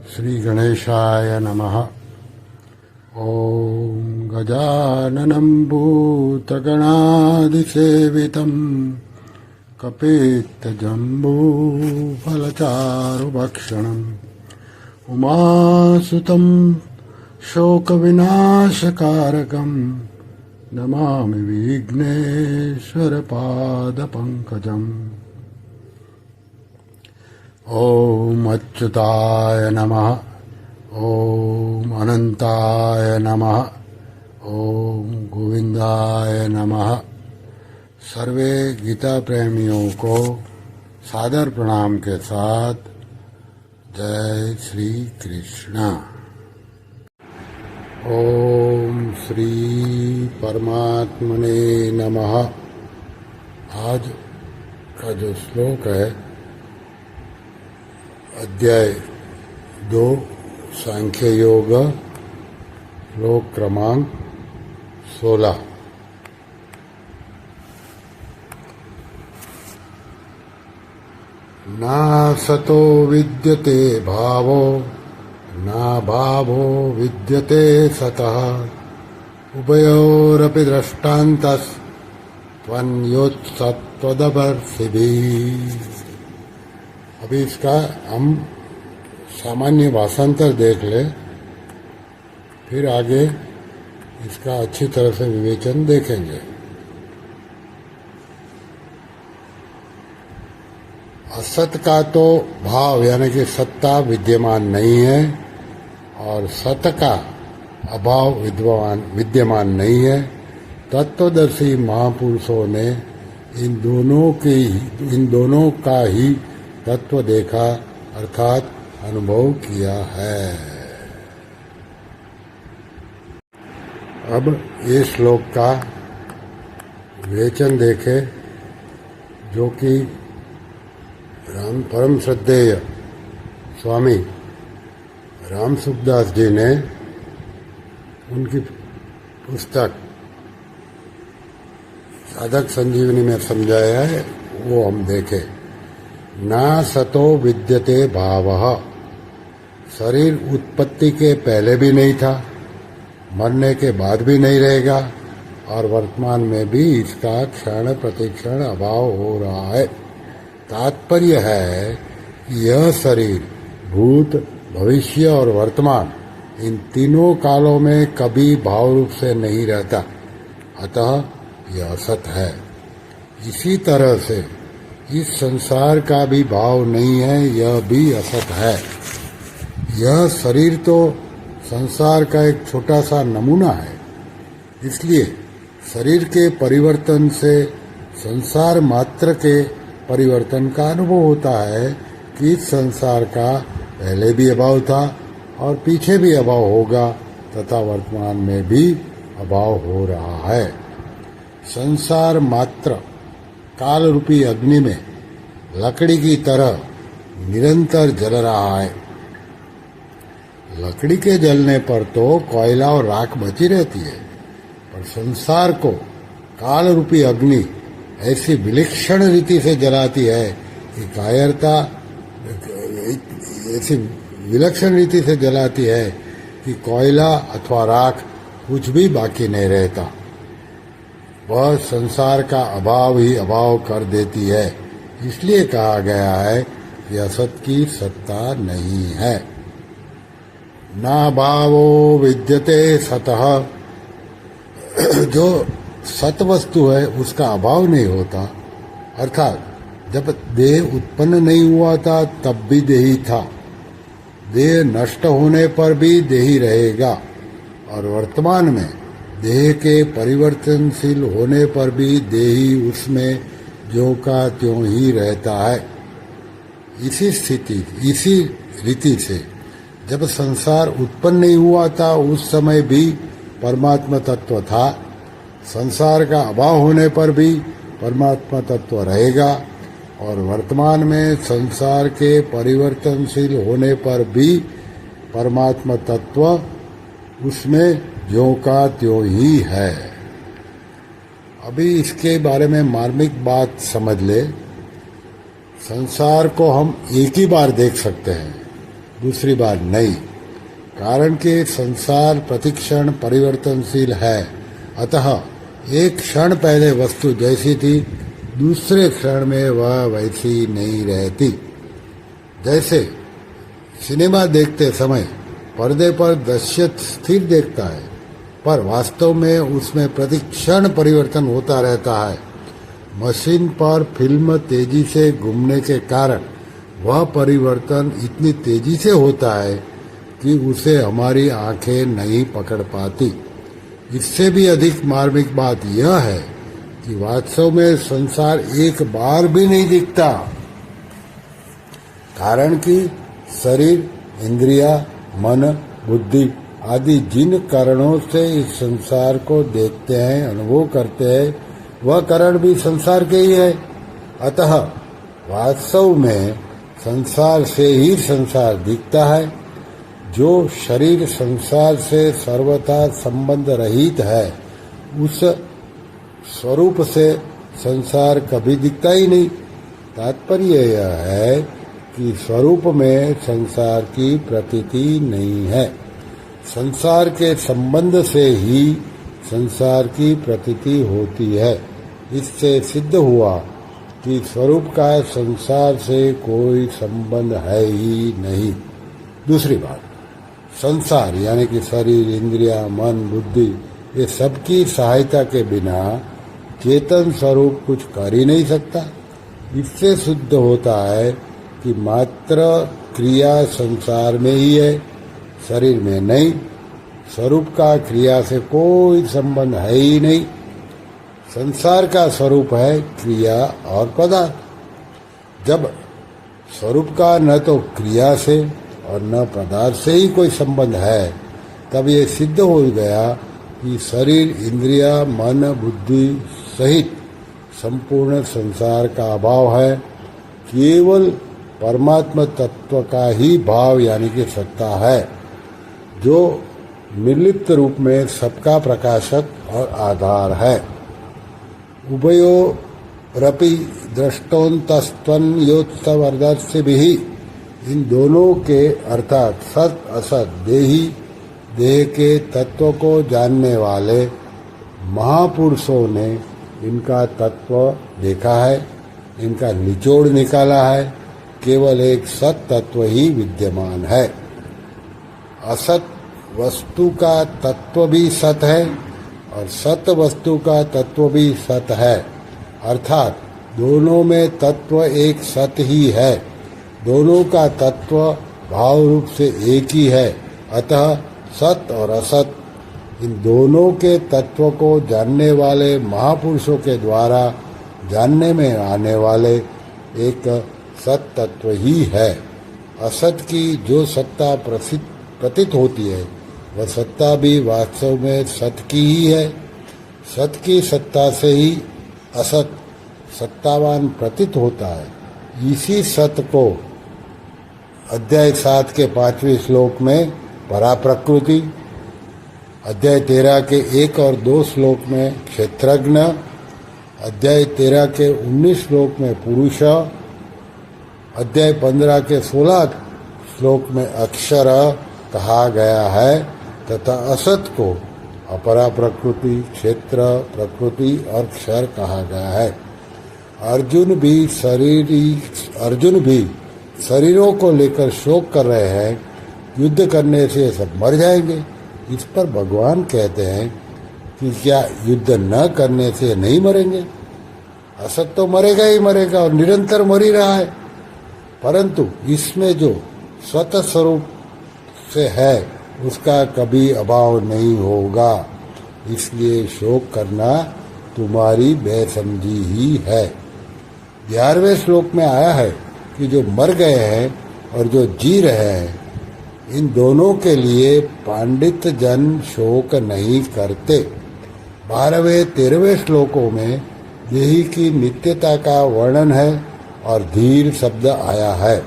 श्री गणेशाय नमः। ओम गजाननं भूतगणादिसेवितं कपित्थजम्बूफलचारुभक्षणम् उमासुतं शोकविनाशकारकं नमामि विघ्नेश्वरपादपङ्कजम्। ओम अच्युताय नमः। ओम अनंताय नमः। ओम गोविंदाय नमः। सर्वे गीता प्रेमियों को सादर प्रणाम के साथ जय श्री कृष्ण। ओम श्री परमात्मने नमः। आज का जो श्लोक है अध्याय 2 सांख्य योग श्लोक क्रमांक 16। ना सतो विद्यते भावो ना भावो विद्यते सतः उभयोरपि दृष्टान्तस् त्वन्योत्सत्त्वदवर्षिभिः। अभी इसका हम सामान्य भाषांतर देख ले, फिर आगे इसका अच्छी तरह से विवेचन देखेंगे। असत का तो भाव यानी कि सत्ता विद्यमान नहीं है और सत का अभाव विद्यमान नहीं है। तत्वदर्शी महापुरुषों ने इन दोनों का ही तत्व देखा अर्थात अनुभव किया है। अब ये श्लोक का विवेचन देखे जो कि परम श्रद्धेय स्वामी राम सुखदास जी ने उनकी पुस्तक साधक संजीवनी में समझाया है, वो हम देखें। ना सतो विद्यते भावः, शरीर उत्पत्ति के पहले भी नहीं था, मरने के बाद भी नहीं रहेगा और वर्तमान में भी इसका क्षण प्रतिक्षण अभाव हो रहा है। तात्पर्य है कि यह शरीर भूत भविष्य और वर्तमान इन तीनों कालों में कभी भाव रूप से नहीं रहता, अतः यह असत है। इसी तरह से इस संसार का भी भाव नहीं है, यह भी असत है। यह शरीर तो संसार का एक छोटा सा नमूना है, इसलिए शरीर के परिवर्तन से संसार मात्र के परिवर्तन का अनुभव होता है कि इस संसार का पहले भी अभाव था और पीछे भी अभाव होगा तथा वर्तमान में भी अभाव हो रहा है। संसार मात्र काल रूपी अग्नि में लकड़ी की तरह निरंतर जल रहा है। लकड़ी के जलने पर तो कोयला और राख बची रहती है, पर संसार को काल रूपी अग्नि ऐसी विलक्षण रीति से जलाती है कि कायरता ऐसी विलक्षण रीति से जलाती है कि कोयला अथवा राख कुछ भी बाकी नहीं रहता। वह संसार का अभाव ही अभाव कर देती है। इसलिए कहा गया है कि असत की सत्ता नहीं है। ना भावो विद्यते सतः, जो सत वस्तु है उसका अभाव नहीं होता, अर्थात जब देह उत्पन्न नहीं हुआ था तब भी देही था, देह नष्ट होने पर भी देही रहेगा और वर्तमान में देह के परिवर्तनशील होने पर भी देही उसमें ज्यों का त्यों ही रहता है। इसी रीति से जब संसार उत्पन्न नहीं हुआ था उस समय भी परमात्मा तत्व था, संसार का अभाव होने पर भी परमात्मा तत्व रहेगा और वर्तमान में संसार के परिवर्तनशील होने पर भी परमात्मा तत्व उसमें ज्यों का त्यों ही है। अभी इसके बारे में मार्मिक बात समझ ले। संसार को हम एक ही बार देख सकते हैं, दूसरी बात नहीं, कारण कि संसार प्रतिक्षण परिवर्तनशील है। अतः एक क्षण पहले वस्तु जैसी थी, दूसरे क्षण में वह वैसी नहीं रहती। जैसे सिनेमा देखते समय पर्दे पर दृश्य स्थिर देखता है, पर वास्तव में उसमें प्रतिक्षण परिवर्तन होता रहता है। मशीन पर फिल्म तेजी से घूमने के कारण वह परिवर्तन इतनी तेजी से होता है कि उसे हमारी आंखें नहीं पकड़ पाती। इससे भी अधिक मार्मिक बात यह है कि वास्तव में संसार एक बार भी नहीं दिखता, कारण कि शरीर, इंद्रिया, मन, बुद्धि आदि जिन कारणों से इस संसार को देखते हैं, अनुभव करते हैं, वह कारण भी संसार के ही है। अतः वास्तव में संसार से ही संसार दिखता है। जो शरीर संसार से सर्वथा संबंध रहित है, उस स्वरूप से संसार कभी दिखता ही नहीं। तात्पर्य यह है कि स्वरूप में संसार की प्रतीति नहीं है। संसार के संबंध से ही संसार की प्रतीति होती है। इससे सिद्ध हुआ कि स्वरूप का संसार से कोई संबंध है ही नहीं। दूसरी बात, संसार यानी कि शरीर, इंद्रिया, मन, बुद्धि, ये सबकी सहायता के बिना चेतन स्वरूप कुछ कर ही नहीं सकता। इससे सिद्ध होता है कि मात्र क्रिया संसार में ही है, शरीर में नहीं। स्वरूप का क्रिया से कोई संबंध है ही नहीं। संसार का स्वरूप है क्रिया और पदार्थ। जब स्वरूप का न तो क्रिया से और न पदार्थ से ही कोई संबंध है, तब ये सिद्ध हो गया कि शरीर, इंद्रिया, मन, बुद्धि सहित संपूर्ण संसार का अभाव है। केवल परमात्मा तत्व का ही भाव यानी कि सत्ता है, जो निर्लिप्त रूप में सबका प्रकाशक और आधार है। उभयोरपि दृष्टोन्तस्त्वन्योत्सवर्दस्य भी, इन दोनों के अर्थात सत असत देह के तत्व को जानने वाले महापुरुषों ने इनका तत्व देखा है, इनका निचोड़ निकाला है। केवल एक सत तत्व ही विद्यमान है। असत वस्तु का तत्व भी सत है और सत वस्तु का तत्व भी सत है। अर्थात दोनों में तत्व एक सत ही है। दोनों का तत्व भाव रूप से एक ही है। अतः सत और असत, इन दोनों के तत्व को जानने वाले महापुरुषों के द्वारा जानने में आने वाले एक सत तत्व ही है। असत की जो सत्ता प्रतीत होती है, वह सत्ता भी वास्तव में सत की ही है। सत की सत्ता से ही असत सत्तावान प्रतीत होता है। इसी सत को अध्याय 7 के 5वें श्लोक में पराप्रकृति, अध्याय 13 के 1 और 2 श्लोक में क्षेत्रज्ञ, अध्याय 13 के 19 श्लोक में पुरुष, अध्याय 15 के 16 श्लोक में अक्षर कहा गया है तथा असत को अपरा प्रकृति, क्षेत्र प्रकृति और क्षर कहा गया है। अर्जुन भी शरीरों को लेकर शोक कर रहे हैं, युद्ध करने से सब मर जाएंगे। इस पर भगवान कहते हैं कि क्या युद्ध न करने से नहीं मरेंगे? असत तो मरेगा ही मरेगा और निरंतर मर ही रहा है, परंतु इसमें जो स्वतः स्वरूप से है उसका कभी अभाव नहीं होगा। इसलिए शोक करना तुम्हारी बेसमझी ही है। 11वें श्लोक में आया है कि जो मर गए हैं और जो जी रहे हैं, इन दोनों के लिए पांडित जन शोक नहीं करते। 12वें 13वें श्लोकों में देही की नित्यता का वर्णन है और धीर शब्द आया है।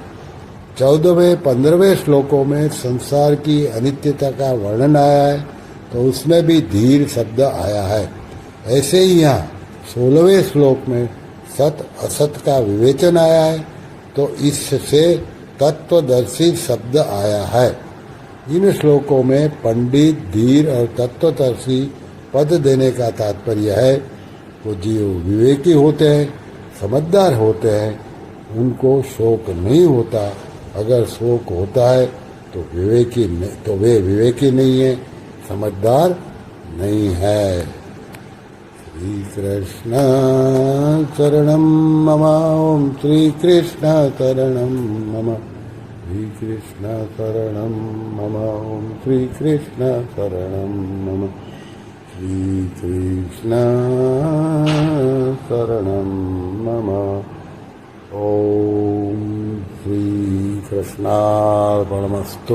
14वें 15वें श्लोकों में संसार की अनित्यता का वर्णन आया है, तो उसमें भी धीर शब्द आया है। ऐसे ही यहाँ 16वें श्लोक में सत असत का विवेचन आया है, तो इससे तत्वदर्शी शब्द आया है। इन श्लोकों में पंडित, धीर और तत्वदर्शी पद देने का तात्पर्य है वो जीव विवेकी होते हैं, समझदार होते हैं, उनको शोक नहीं होता। अगर शोक होता है तो वे विवेकी नहीं है, समझदार नहीं है। श्री कृष्ण शरणम मम, ओम श्री कृष्ण शरणम मम, श्री कृष्ण शरणम मम, ओम श्री कृष्ण शरणम मम, श्री कृष्ण शरणम मम। ओम श्री कृष्णार्पणमस्तु।